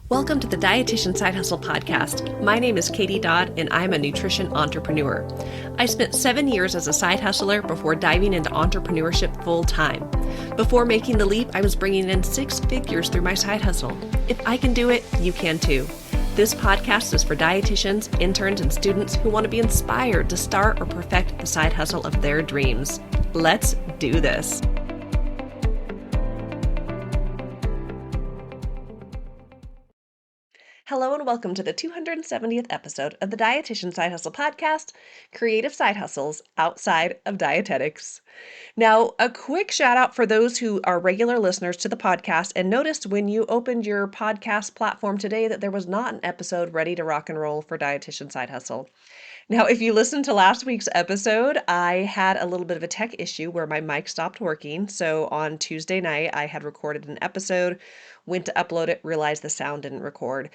Welcome to the Dietitian Side Hustle podcast. My name is Katie Dodd, and I'm a nutrition entrepreneur. I spent 7 years as a side hustler before diving into entrepreneurship full time. Before making the leap, I was bringing in 6 figures through my side hustle. If I can do it, you can too. This podcast is for dietitians, interns, and students who want to be inspired to start or perfect the side hustle of their dreams. Let's do this. Hello and welcome to the 270th episode of the Dietitian Side Hustle podcast, Creative Side Hustles Outside of Dietetics. Now, a quick shout out for those who are regular listeners to the podcast and noticed when you opened your podcast platform today that there was not an episode ready to rock and roll for Dietitian Side Hustle. Now, if you listened to last week's episode, I had a little bit of a tech issue where my mic stopped working. So on Tuesday night, I had recorded an episode, went to upload it, realized the sound didn't record.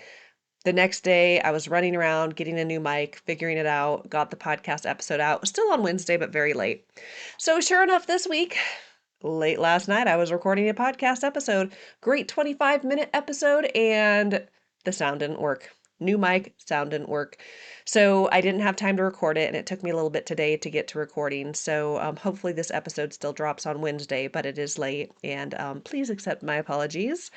The next day, I was running around, getting a new mic, figuring it out, got the podcast episode out. It was still on Wednesday, but very late. So sure enough, this week, late last night, I was recording a podcast episode. Great 25-minute episode, and the sound didn't work. New mic, sound didn't work. So I didn't have time to record it, and it took me a little bit today to get to recording. So hopefully this episode still drops on Wednesday, but it is late, and please accept my apologies.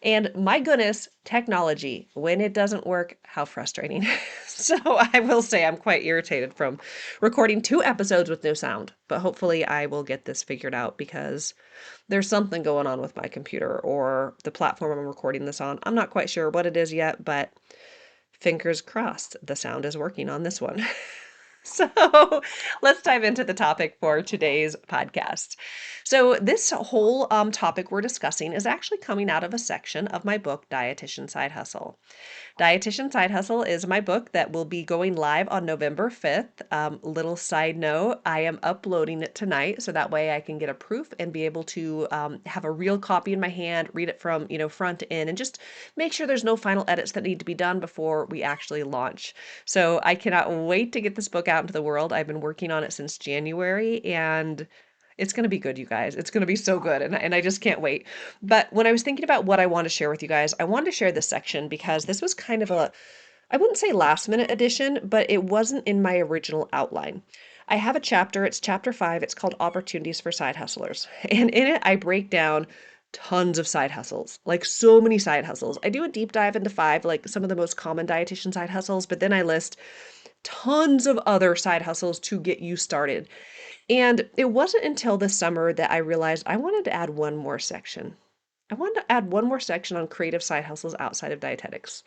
And my goodness, technology, when it doesn't work, how frustrating. So I will say I'm quite irritated from recording 2 episodes with no sound, but hopefully I will get this figured out because there's something going on with my computer or the platform I'm recording this on. I'm not quite sure what it is yet, but fingers crossed the sound is working on this one. So let's dive into the topic for today's podcast. So this whole topic we're discussing is actually coming out of a section of my book, Dietitian Side Hustle. Dietitian Side Hustle is my book that will be going live on November 5th. Little side note, I am uploading it tonight so that way I can get a proof and be able to have a real copy in my hand, read it from front to end, and just make sure there's no final edits that need to be done before we actually launch. So I cannot wait to get this book out into the world. I've been working on it since January, and it's going to be good, you guys. It's going to be so good, and I just can't wait. But when I was thinking about what I want to share with you guys, I wanted to share this section because this was kind of I wouldn't say last minute addition, but it wasn't in my original outline. I have a chapter, it's chapter 5, it's called Opportunities for Side Hustlers. And in it, I break down tons of side hustles, like so many side hustles. I do a deep dive into 5, like some of the most common dietitian side hustles, but then I list tons of other side hustles to get you started. And it wasn't until this summer that I realized I wanted to add one more section. I wanted to add one more section on creative side hustles outside of dietetics.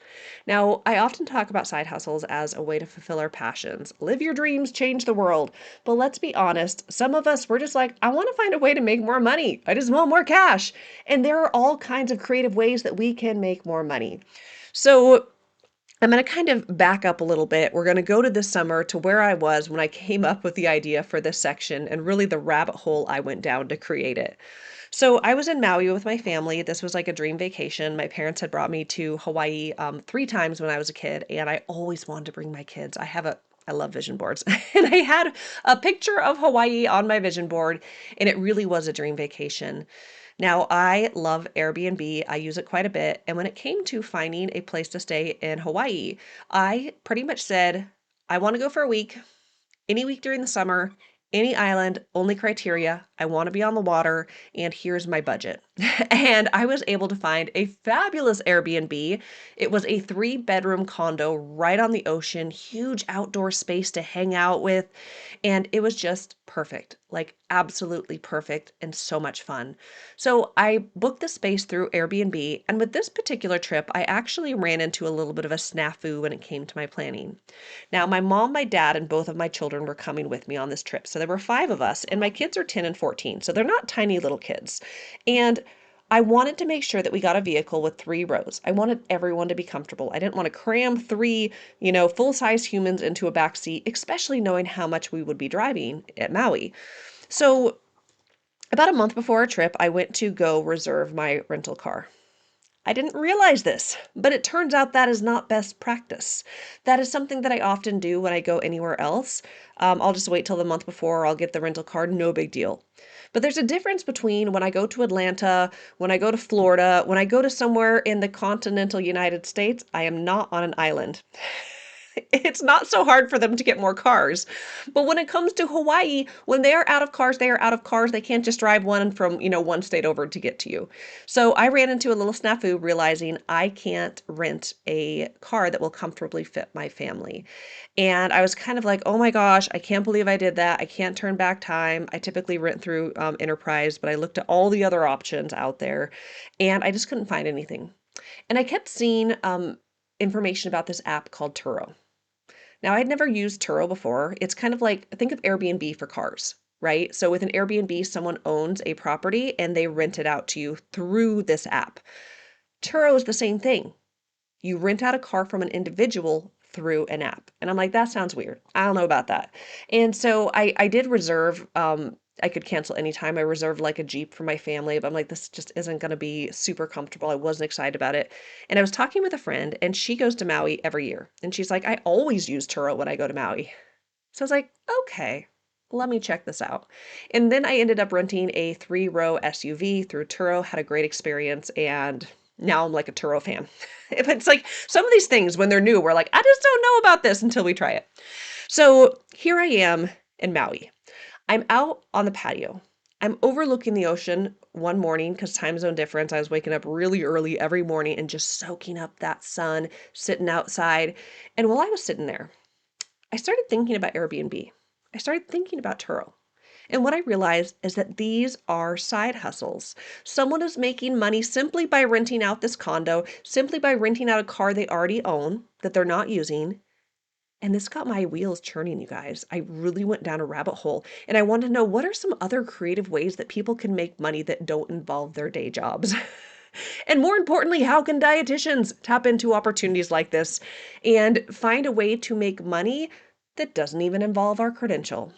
Now, I often talk about side hustles as a way to fulfill our passions. Live your dreams, change the world. But let's be honest, some of us, we're just like, I want to find a way to make more money. I just want more cash. And there are all kinds of creative ways that we can make more money. So I'm going to kind of back up a little bit. We're going to go to this summer to where I was when I came up with the idea for this section and really the rabbit hole I went down to create it. So I was in Maui with my family. This was like a dream vacation. My parents had brought me to Hawaii 3 times when I was a kid, and I always wanted to bring my kids. I love vision boards. And I had a picture of Hawaii on my vision board, and it really was a dream vacation. Now, I love Airbnb. I use it quite a bit. And when it came to finding a place to stay in Hawaii, I pretty much said, I want to go for a week, any week during the summer, any island, only criteria, I want to be on the water, and here's my budget. And I was able to find a fabulous Airbnb. It was a 3-bedroom condo right on the ocean, huge outdoor space to hang out with, and it was just perfect, like absolutely perfect and so much fun. So I booked the space through Airbnb, and with this particular trip, I actually ran into a little bit of a snafu when it came to my planning. Now, my mom, my dad, and both of my children were coming with me on this trip. So there were 5 of us, and my kids are 10 and 14. So they're not tiny little kids. And I wanted to make sure that we got a vehicle with 3 rows. I wanted everyone to be comfortable. I didn't want to cram 3, full-size humans into a back seat, especially knowing how much we would be driving at Maui. So about a month before our trip, I went to go reserve my rental car. I didn't realize this, but it turns out that is not best practice. That is something that I often do when I go anywhere else. I'll just wait till the month before, or I'll get the rental car, no big deal. But there's a difference between when I go to Atlanta, when I go to Florida, when I go to somewhere in the continental United States, I am not on an island. It's not so hard for them to get more cars. But when it comes to Hawaii, when they are out of cars, they are out of cars. They can't just drive one from, one state over to get to you. So I ran into a little snafu realizing I can't rent a car that will comfortably fit my family. And I was kind of like, oh my gosh, I can't believe I did that. I can't turn back time. I typically rent through Enterprise, but I looked at all the other options out there and I just couldn't find anything. And I kept seeing information about this app called Turo. Now, I'd never used Turo before. It's kind of like, think of Airbnb for cars, right? So with an Airbnb, someone owns a property and they rent it out to you through this app. Turo is the same thing. You rent out a car from an individual through an app. And I'm like, that sounds weird. I don't know about that. And so I did reserve, I could cancel anytime. I reserved like a Jeep for my family, but I'm like, this just isn't going to be super comfortable. I wasn't excited about it. And I was talking with a friend and she goes to Maui every year. And she's like, I always use Turo when I go to Maui. So I was like, okay, let me check this out. And then I ended up renting a 3-row SUV through Turo, had a great experience, and now I'm like a Turo fan. If it's like some of these things when they're new, we're like, I just don't know about this until we try it. So here I am in Maui. I'm out on the patio. I'm overlooking the ocean one morning because time zone difference. I was waking up really early every morning and just soaking up that sun, sitting outside. And while I was sitting there, I started thinking about Airbnb. I started thinking about Turo. And what I realized is that these are side hustles. Someone is making money simply by renting out this condo, simply by renting out a car they already own that they're not using. And this got my wheels churning, you guys. I really went down a rabbit hole and I wanted to know what are some other creative ways that people can make money that don't involve their day jobs? And more importantly, how can dietitians tap into opportunities like this and find a way to make money that doesn't even involve our credential?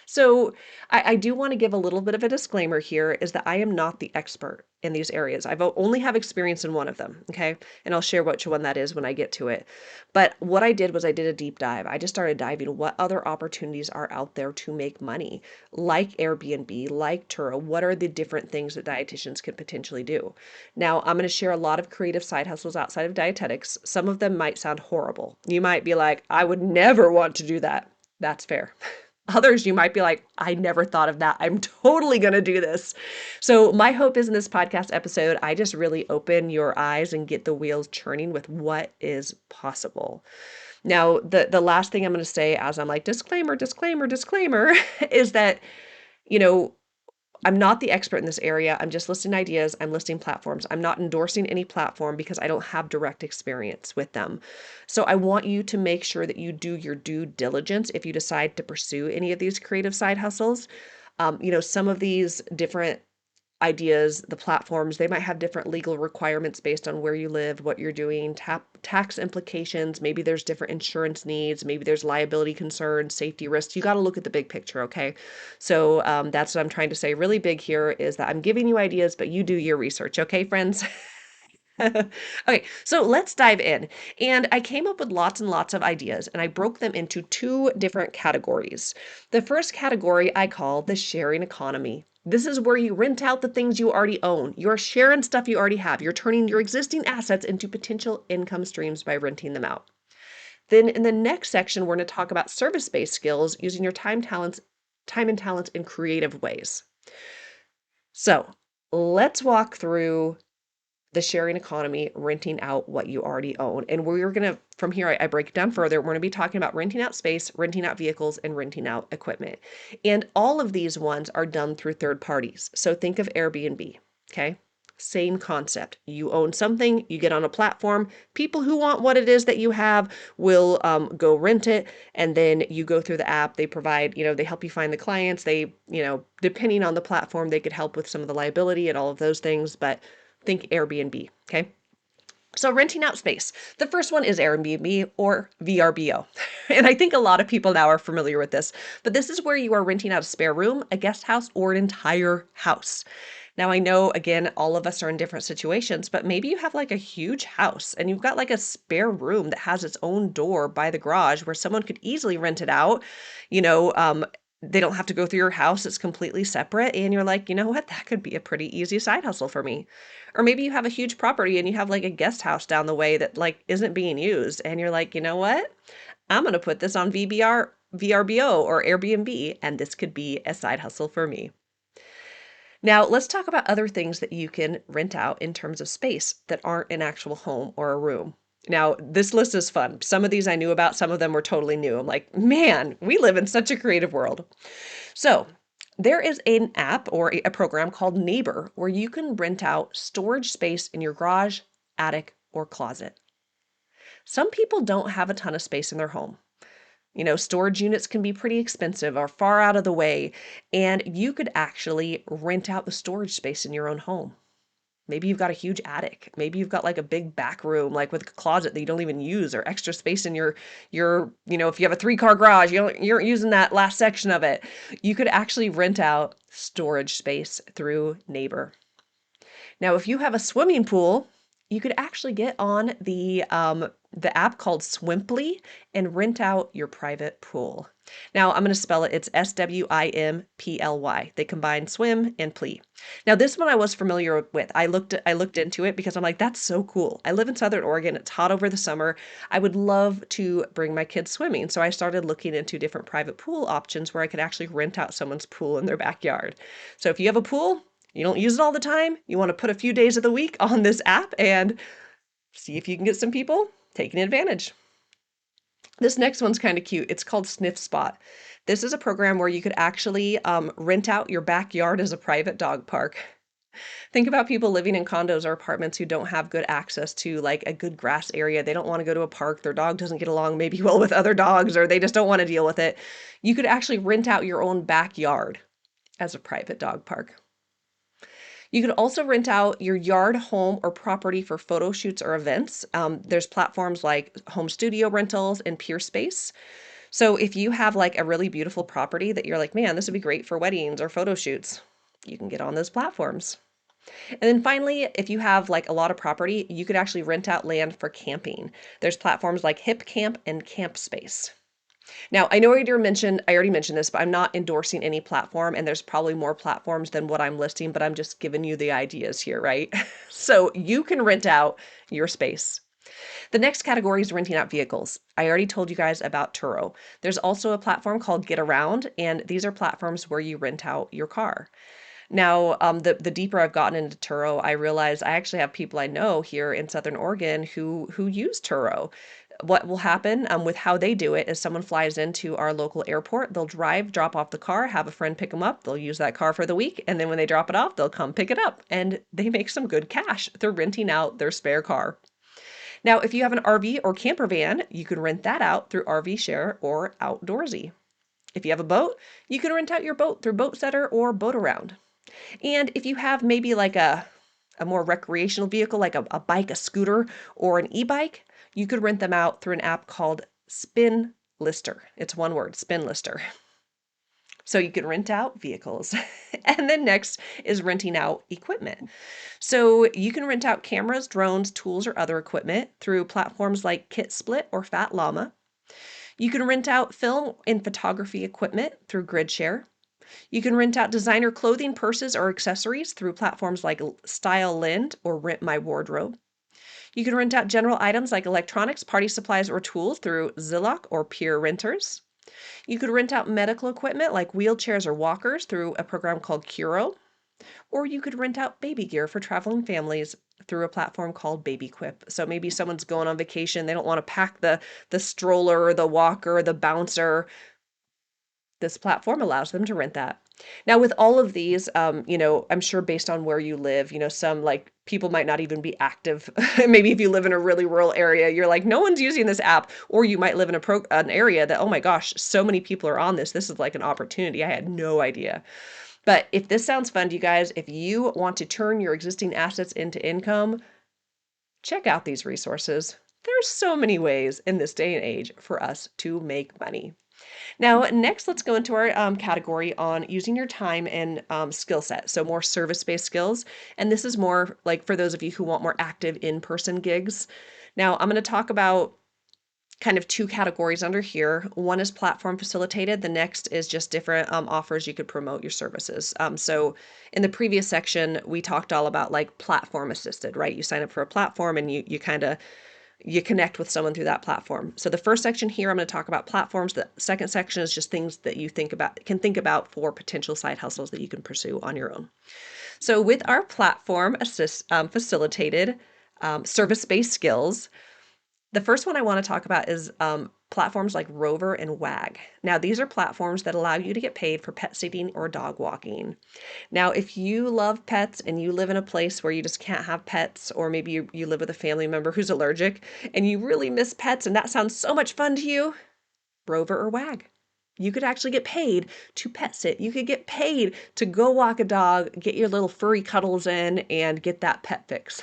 So I do want to give a little bit of a disclaimer here is that I am not the expert in these areas. I've only have experience in one of them, okay? And I'll share which one that is when I get to it. But what I did was I did a deep dive. I just started diving what other opportunities are out there to make money, like Airbnb, like Turo. What are the different things that dietitians can potentially do? Now, I'm going to share a lot of creative side hustles outside of dietetics. Some of them might sound horrible. You might be like, I would never want to do that. That's fair. Others, you might be like, I never thought of that. I'm totally going to do this. So my hope is in this podcast episode, I just really open your eyes and get the wheels churning with what is possible. Now, the last thing I'm going to say as I'm like, disclaimer, disclaimer, disclaimer, is that, you know, I'm not the expert in this area. I'm just listing ideas. I'm listing platforms. I'm not endorsing any platform because I don't have direct experience with them. So I want you to make sure that you do your due diligence if you decide to pursue any of these creative side hustles. Some of these different ideas, the platforms, they might have different legal requirements based on where you live, what you're doing, tax implications. Maybe there's different insurance needs. Maybe there's liability concerns, safety risks. You got to look at the big picture, okay? So that's what I'm trying to say. Really big here is that I'm giving you ideas, but you do your research, okay, friends? Okay, so let's dive in. And I came up with lots and lots of ideas, and I broke them into 2 different categories. The first category I call the sharing economy. This is where you rent out the things you already own. You're sharing stuff you already have. You're turning your existing assets into potential income streams by renting them out. Then in the next section, we're going to talk about service-based skills using your time and talents in creative ways. So let's walk through the sharing economy, renting out what you already own. And we're going to, from here, I break it down further. We're going to be talking about renting out space, renting out vehicles, and renting out equipment. And all of these ones are done through third parties. So think of Airbnb, okay? Same concept. You own something, you get on a platform, people who want what it is that you have will go rent it, and then you go through the app. They provide, they help you find the clients. They, depending on the platform, they could help with some of the liability and all of those things, but think Airbnb, okay? So renting out space. The first one is Airbnb or VRBO. And I think a lot of people now are familiar with this, but this is where you are renting out a spare room, a guest house, or an entire house. Now, I know, again, all of us are in different situations, but maybe you have like a huge house and you've got like a spare room that has its own door by the garage where someone could easily rent it out. You know, they don't have to go through your house, it's completely separate. And you're like, you know what? That could be a pretty easy side hustle for me. Or maybe you have a huge property and you have like a guest house down the way that like isn't being used. And you're like, you know what? I'm going to put this on VRBO or Airbnb, and this could be a side hustle for me. Now, let's talk about other things that you can rent out in terms of space that aren't an actual home or a room. Now, this list is fun. Some of these I knew about, some of them were totally new. I'm like, man, we live in such a creative world. So, there is an app or a program called Neighbor where you can rent out storage space in your garage, attic, or closet. Some people don't have a ton of space in their home. You know, storage units can be pretty expensive or far out of the way, and you could actually rent out the storage space in your own home. Maybe you've got a huge attic. Maybe you've got like a big back room, like with a closet that you don't even use, or extra space in if you have a 3-car garage, you aren't using that last section of it. You could actually rent out storage space through Neighbor. Now, if you have a swimming pool, you could actually get on the app called Swimply and rent out your private pool. Now, I'm going to spell it. It's SWIMPLY. They combine swim and ply. Now, this one I was familiar with. I looked into it because I'm like, that's so cool. I live in Southern Oregon. It's hot over the summer. I would love to bring my kids swimming. So I started looking into different private pool options where I could actually rent out someone's pool in their backyard. So if you have a pool, you don't use it all the time, you want to put a few days of the week on this app and see if you can get some people taking advantage. This next one's kind of cute. It's called Sniff Spot. This is a program where you could actually rent out your backyard as a private dog park. Think about people living in condos or apartments who don't have good access to like a good grass area. They don't want to go to a park. Their dog doesn't get along maybe well with other dogs, or they just don't want to deal with it. You could actually rent out your own backyard as a private dog park. You can also rent out your yard, home, or property for photo shoots or events. There's platforms like Home Studio Rentals and Peerspace. So if you have like a really beautiful property that you're like, man, this would be great for weddings or photo shoots, you can get on those platforms. And then finally, if you have like a lot of property, you could actually rent out land for camping. There's platforms like Hip Camp and Camp Space. Now, I know I already mentioned this, but I'm not endorsing any platform, and there's probably more platforms than what I'm listing, but I'm just giving you the ideas here, right? So you can rent out your space. The next category is renting out vehicles. I already told you guys about Turo. There's also a platform called Get Around, and these are platforms where you rent out your car. Now, the deeper I've gotten into Turo, I realize I actually have people I know here in Southern Oregon who use Turo. What will happen with how they do it is someone flies into our local airport, they'll drive, drop off the car, have a friend pick them up, they'll use that car for the week, and then when they drop it off, they'll come pick it up, and they make some good cash. They're renting out their spare car. Now, if you have an RV or camper van, you can rent that out through RV Share or Outdoorsy. If you have a boat, you can rent out your boat through Boatsetter or Boat Around. And if you have maybe like a more recreational vehicle, like a bike, a scooter, or an e-bike, you could rent them out through an app called Spin Lister. It's one word, Spin Lister. So you can rent out vehicles. And then next is renting out equipment. So you can rent out cameras, drones, tools, or other equipment through platforms like KitSplit or Fat Llama. You can rent out film and photography equipment through GridShare. You can rent out designer clothing, purses, or accessories through platforms like Style Lind or Rent My Wardrobe. You can rent out general items like electronics, party supplies, or tools through Zillow or Peer Renters. You could rent out medical equipment like wheelchairs or walkers through a program called Curo. Or you could rent out baby gear for traveling families through a platform called BabyQuip. So maybe someone's going on vacation, they don't want to pack the stroller or the walker or the bouncer. This platform allows them to rent that. Now, with all of these, I'm sure based on where you live, some like people might not even be active. Maybe if you live in a really rural area, you're like, no one's using this app. Or you might live in an area that, oh my gosh, so many people are on this. This is like an opportunity. I had no idea. But if this sounds fun to you guys, if you want to turn your existing assets into income, check out these resources. There's so many ways in this day and age for us to make money. Now, next, let's go into our category on using your time and skill set. So, more service based skills. And this is more like for those of you who want more active in person gigs. Now, I'm going to talk about kind of two categories under here. One is platform facilitated. The next is just different offers you could promote your services. So in the previous section, we talked all about like platform assisted, right? You sign up for a platform and you kind of you connect with someone through that platform. So the first section here, I'm going to talk about platforms. The second section is just things that you can think about for potential side hustles that you can pursue on your own. So with our platform facilitated service-based skills, the first one I want to talk about is platforms like Rover and Wag. Now, these are platforms that allow you to get paid for pet sitting or dog walking. Now, if you love pets and you live in a place where you just can't have pets, or maybe you live with a family member who's allergic and you really miss pets and that sounds so much fun to you, Rover or Wag. You could actually get paid to pet sit. You could get paid to go walk a dog, get your little furry cuddles in, and get that pet fix.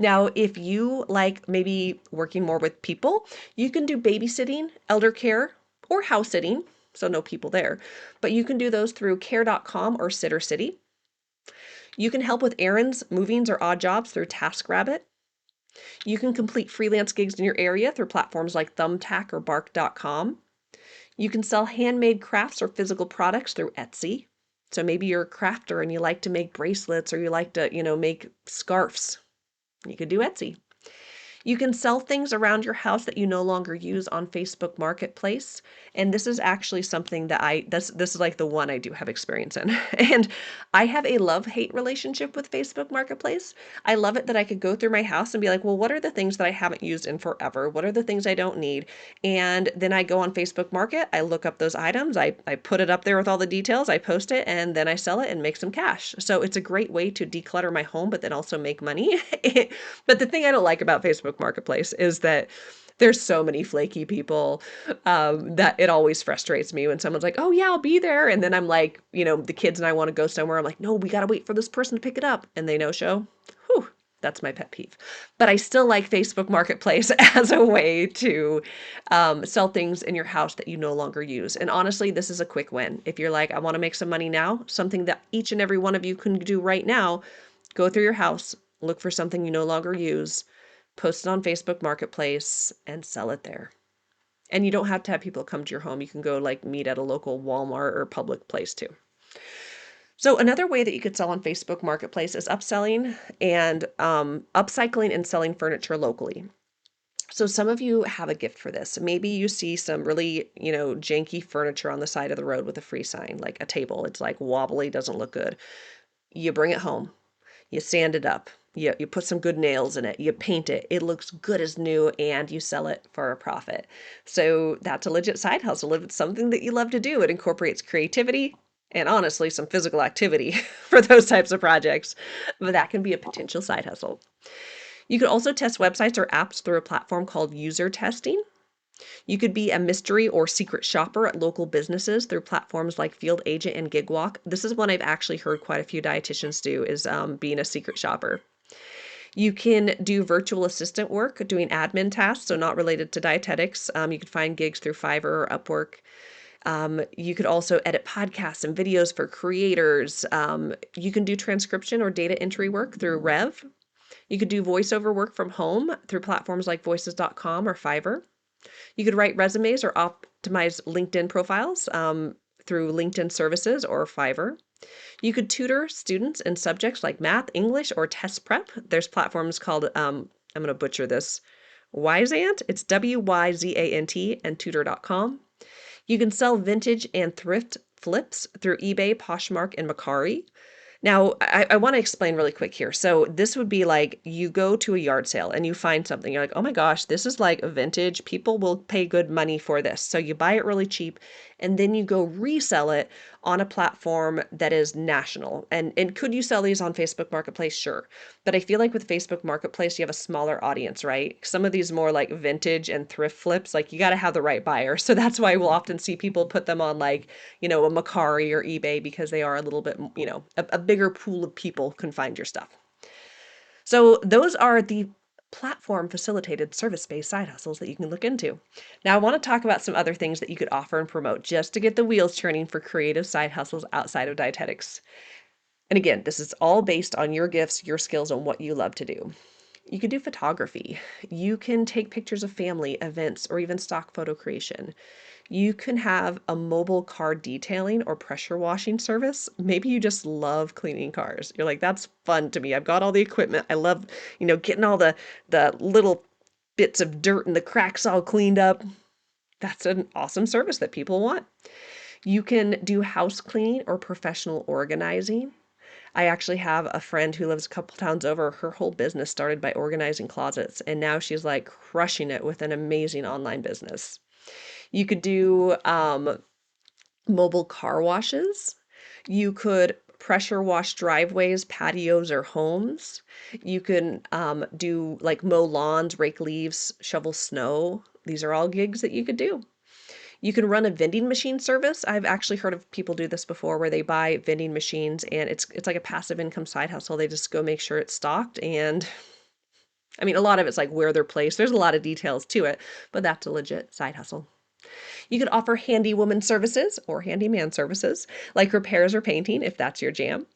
Now, if you like maybe working more with people, you can do babysitting, elder care, or house sitting. So no people there, but you can do those through care.com or Sitter City. You can help with errands, movings, or odd jobs through TaskRabbit. You can complete freelance gigs in your area through platforms like Thumbtack or Bark.com. You can sell handmade crafts or physical products through Etsy. So maybe you're a crafter and you like to make bracelets or you like to, make scarves. You could do Etsy. You can sell things around your house that you no longer use on Facebook Marketplace. And this is actually something that this is like the one I do have experience in. And I have a love-hate relationship with Facebook Marketplace. I love it that I could go through my house and be like, well, what are the things that I haven't used in forever? What are the things I don't need? And then I go on Facebook Market, I look up those items, I put it up there with all the details, I post it, and then I sell it and make some cash. So it's a great way to declutter my home, but then also make money. But the thing I don't like about Facebook Marketplace is that there's so many flaky people that it always frustrates me when someone's like, oh, yeah, I'll be there. And then I'm like, the kids and I want to go somewhere. I'm like, no, we got to wait for this person to pick it up. And they no show. Whew, that's my pet peeve. But I still like Facebook Marketplace as a way to sell things in your house that you no longer use. And honestly, this is a quick win. If you're like, I want to make some money now, something that each and every one of you can do right now, go through your house, look for something you no longer use, post it on Facebook Marketplace, and sell it there. And you don't have to have people come to your home. You can go like meet at a local Walmart or public place too. So another way that you could sell on Facebook Marketplace is upselling and upcycling and selling furniture locally. So some of you have a gift for this. Maybe you see some really, janky furniture on the side of the road with a free sign, like a table. It's like wobbly, doesn't look good. You bring it home. You sand it up. You put some good nails in it. You paint it. It looks good as new and you sell it for a profit. So that's a legit side hustle. If it's something that you love to do, it incorporates creativity and honestly some physical activity for those types of projects. But that can be a potential side hustle. You could also test websites or apps through a platform called user testing. You could be a mystery or secret shopper at local businesses through platforms like Field Agent and GigWalk. This is one I've actually heard quite a few dietitians do, is being a secret shopper. You can do virtual assistant work, doing admin tasks, so not related to dietetics. You could find gigs through Fiverr or Upwork. You could also edit podcasts and videos for creators. You can do transcription or data entry work through Rev. You could do voiceover work from home through platforms like voices.com or Fiverr. You could write resumes or optimize LinkedIn profiles through LinkedIn Services or Fiverr. You could tutor students in subjects like math, English, or test prep. There's platforms called, I'm going to butcher this, Wyzant. It's Wyzant and tutor.com. You can sell vintage and thrift flips through eBay, Poshmark, and Mercari. Now, I want to explain really quick here. So this would be like you go to a yard sale and you find something. You're like, oh my gosh, this is like vintage. People will pay good money for this. So you buy it really cheap and then you go resell it on a platform that is national. And could you sell these on Facebook Marketplace? Sure. But I feel like with Facebook Marketplace, you have a smaller audience, right? Some of these more like vintage and thrift flips, like you got to have the right buyer. So that's why we'll often see people put them on like, a Mercari or eBay because they are a little bit, a bigger pool of people can find your stuff. So those are the platform facilitated service-based side hustles that you can look into. Now, I want to talk about some other things that you could offer and promote just to get the wheels turning for creative side hustles outside of dietetics. And again, this is all based on your gifts, your skills, and what you love to do. You could do photography. You can take pictures of family, events, or even stock photo creation. You can have a mobile car detailing or pressure washing service. Maybe you just love cleaning cars. You're like, that's fun to me. I've got all the equipment. I love, getting all the little bits of dirt and the cracks all cleaned up. That's an awesome service that people want. You can do house cleaning or professional organizing. I actually have a friend who lives a couple towns over. Her whole business started by organizing closets, and now she's like crushing it with an amazing online business. You could do mobile car washes. You could pressure wash driveways, patios, or homes. You can do like mow lawns, rake leaves, shovel snow. These are all gigs that you could do. You can run a vending machine service. I've actually heard of people do this before where they buy vending machines and it's like a passive income side hustle. They just go make sure it's stocked. And I mean, a lot of it's like where they're placed. There's a lot of details to it, but that's a legit side hustle. You could offer handy woman services or handyman services like repairs or painting if that's your jam.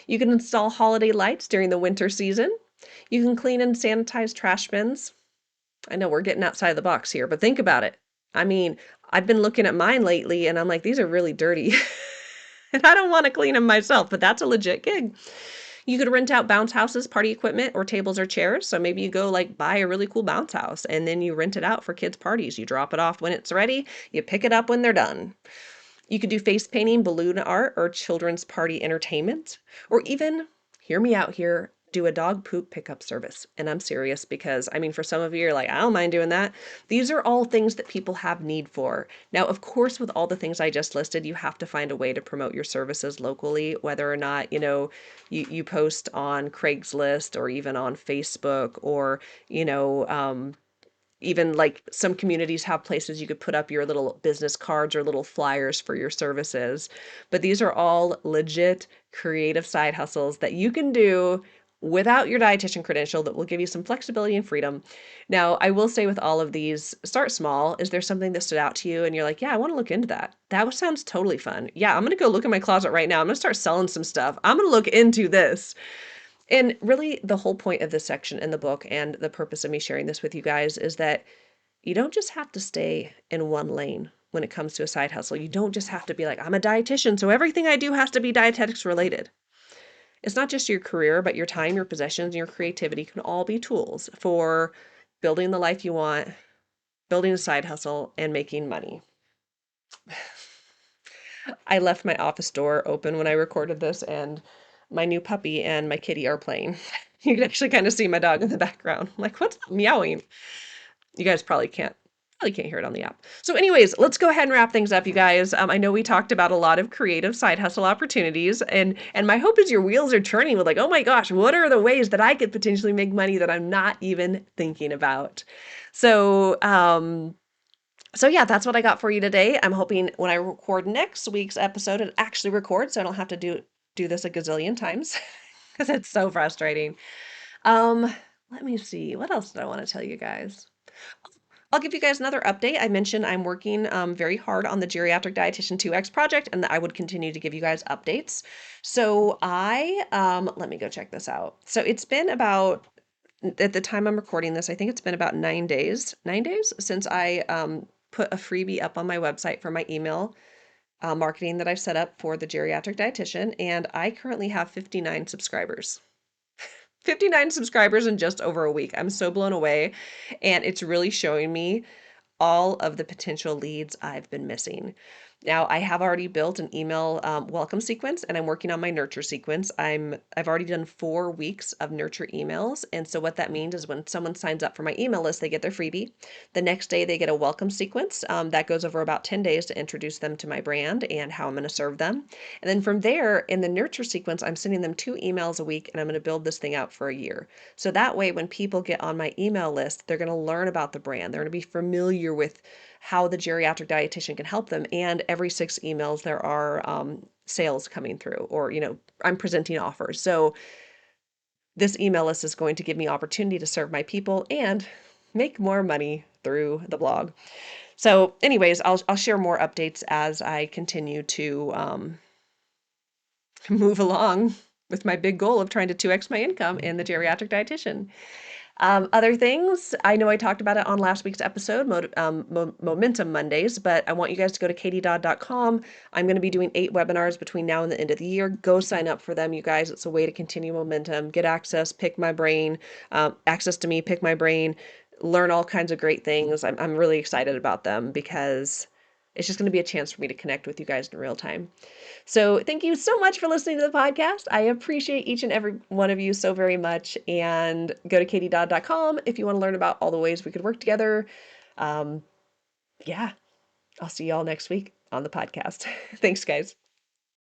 You can install holiday lights during the winter season. You can clean and sanitize trash bins. I know we're getting outside the box here, but think about it. I mean, I've been looking at mine lately and I'm like, these are really dirty. And I don't want to clean them myself, but that's a legit gig. You could rent out bounce houses, party equipment, or tables or chairs. So maybe you go like buy a really cool bounce house and then you rent it out for kids' parties. You drop it off when it's ready, you pick it up when they're done. You could do face painting, balloon art, or children's party entertainment, or even, hear me out here, do a dog poop pickup service. And I'm serious because, I mean, for some of you, you're like, I don't mind doing that. These are all things that people have need for. Now, of course, with all the things I just listed, you have to find a way to promote your services locally, whether or not, you post on Craigslist or even on Facebook or, you know, even like some communities have places you could put up your little business cards or little flyers for your services. But these are all legit creative side hustles that you can do without your dietitian credential that will give you some flexibility and freedom. Now, I will say with all of these, start small. Is there something that stood out to you and you're like, yeah, I want to look into that? That sounds totally fun. Yeah, I'm going to go look in my closet right now. I'm going to start selling some stuff. I'm going to look into this. And really, the whole point of this section in the book and the purpose of me sharing this with you guys is that you don't just have to stay in one lane when it comes to a side hustle. You don't just have to be like, I'm a dietitian, so everything I do has to be dietetics related. It's not just your career, but your time, your possessions, and your creativity can all be tools for building the life you want, building a side hustle, and making money. I left my office door open when I recorded this, and my new puppy and my kitty are playing. You can actually kind of see my dog in the background. I'm like, what's that meowing? You guys probably can't hear it on the app. So anyways, let's go ahead and wrap things up, you guys. I know we talked about a lot of creative side hustle opportunities, and my hope is your wheels are turning with like, oh my gosh, what are the ways that I could potentially make money that I'm not even thinking about? So, so yeah, that's what I got for you today. I'm hoping when I record next week's episode, it actually records, so I don't have to do this a gazillion times because it's so frustrating. Um, Let me see. What else did I want to tell you guys? I'll give you guys another update. I mentioned I'm working very hard on the Geriatric Dietitian 2X project, and that I would continue to give you guys updates. So let me go check this out. So it's been about, at the time I'm recording this, I think it's been about 9 days since I put a freebie up on my website for my email marketing that I've set up for the Geriatric Dietitian, and I currently have 59 subscribers. 59 subscribers in just over a week. I'm so blown away, and it's really showing me all of the potential leads I've been missing. Now, I have already built an email welcome sequence, and I'm working on my nurture sequence. I've already done 4 weeks of nurture emails, and so what that means is when someone signs up for my email list, they get their freebie. The next day, they get a welcome sequence that goes over about 10 days to introduce them to my brand and how I'm going to serve them. And then from there, in the nurture sequence, I'm sending them 2 emails a week, and I'm going to build this thing out for a year. So that way, when people get on my email list, they're going to learn about the brand. They're going to be familiar with how the geriatric dietitian can help them. And every 6 emails, there are sales coming through, or, I'm presenting offers. So this email list is going to give me opportunity to serve my people and make more money through the blog. So anyways, I'll share more updates as I continue to move along with my big goal of trying to 2x my income in the geriatric dietitian. Other things, I know I talked about it on last week's episode, Momentum Mondays, but I want you guys to go to katiedodd.com. I'm going to be doing 8 webinars between now and the end of the year. Go sign up for them, you guys. It's a way to continue momentum, get access, pick my brain, access to me, pick my brain, learn all kinds of great things. I'm really excited about them because it's just going to be a chance for me to connect with you guys in real time. So thank you so much for listening to the podcast. I appreciate each and every one of you so very much. And go to katiedodd.com if you want to learn about all the ways we could work together. Yeah, I'll see you all next week on the podcast. Thanks, guys.